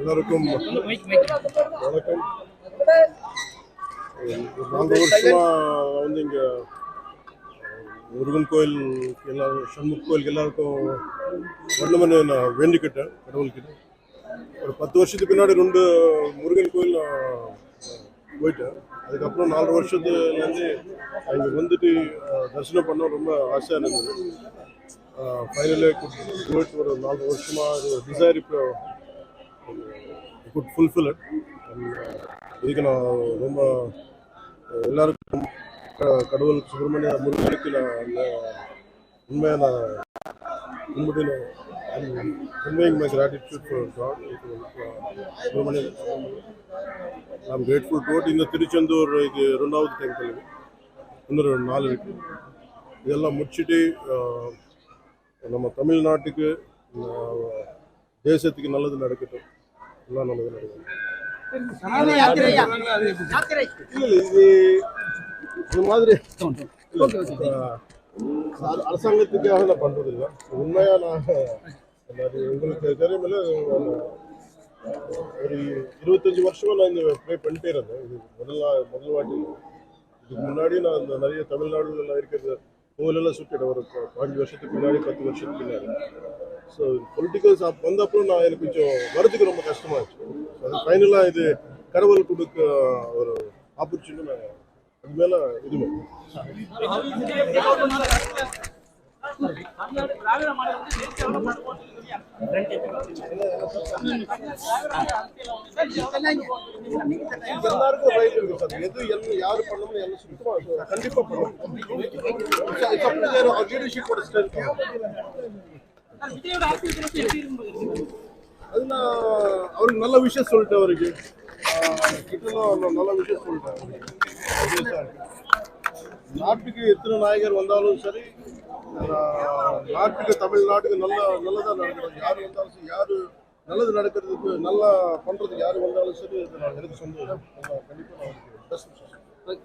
எல்லாருக்கும் வணக்கம். 4 வருஷமா வந்து இங்க முருகன் கோயில் எல்லாரும் சண்முக கோயிலுக்கு எல்லாருக்கும் வரணும்னு நான் வேண்டிக்கிட்டேன் கடவுள்கிட்ட. ஒரு 10 வருஷத்துக்கு பின்னாடி 2 முருகன் கோயில் நான் போயிட்டேன். அதுக்கப்புறம் 4 வருஷத்துலேருந்து இங்கே வந்துட்டு தரிசனம் பண்ண ரொம்ப ஆசையாக இருந்தது. ஃபைனலி ஒரு 4 வருஷமாக டிசைர் இப்போ குட் ஃபுல்ஃபில் இட். இதுக்கு நான் ரொம்ப எல்லாருக்கும் கடவுள் சுப்பிரமணிய முருகனுக்கு நான் உண்மையாக நான் கும்பிட்டு conveying my gratitude for God. Subramanian, I'm grateful to it. இந்த திருச்செந்தூர் இது 2வது டெம்பிள், இன்னொரு 4 இருக்கு. இதெல்லாம் முடிச்சுட்டு நம்ம தமிழ்நாட்டுக்கு தேசத்துக்கு நல்லது நடக்கட்டும், எல்லாம் நல்லது நடக்கட்டும். இல்லை இது மாதிரி அரசாங்கத்துக்காக நான் பண்றது இல்லை. உண்மையா நான் உங்களுக்கு தெரியுமில்ல, ஒரு 25 வருஷமா நான் இந்த ப்ளே பண்ணிட்டே இருந்தேன். இது முதல் வாட்டி. இதுக்கு முன்னாடி நான் இந்த நிறைய தமிழ்நாடுலாம் இருக்கிற கோவிலெல்லாம் சுற்றிட்டேன். ஒரு 5 வருஷத்துக்கு முன்னாடி, 10 வருஷத்துக்கு முன்னாடி. ஸோ பொலிட்டிக்கல்ஸ் வந்தப்பறம் நான் எனக்கு கொஞ்சம் வரதுக்கு ரொம்ப கஷ்டமாச்சு. அது ஃபைனலாக இது கடவுள் கொடுக்க ஒரு ஆப்பர்ச்சுனிட்டி. நான் அது மேலே இதுமே எல்லாருக்கும் ரைட் இருக்கு சார். எது யாரு பண்ணணும்னு எல்லாம் சுத்தமாக கண்டிப்பாக பண்ணணும். லீடர்ஷிப்போட ஸ்ட்ரென்த் அது நான் அவருக்கு நல்ல விஷயம் சொல்லிட்டேன். அவருக்கு நல்ல விஷயம் சொல்லிட்டேன். நாட்டுக்கு எத்தனை நாயகர் வந்தாலும் சரி, நாட்டுக்கு தமிழ்நாட்டுக்கு நல்லதாக நடக்கணும். யார் வந்தாலும் சரி, யார் நல்லது நடக்கிறதுக்கு நல்லா பண்ணுறதுக்கு யார் வந்தாலும் சரி, எனக்கு சந்தோஷம். கண்டிப்பாக நான்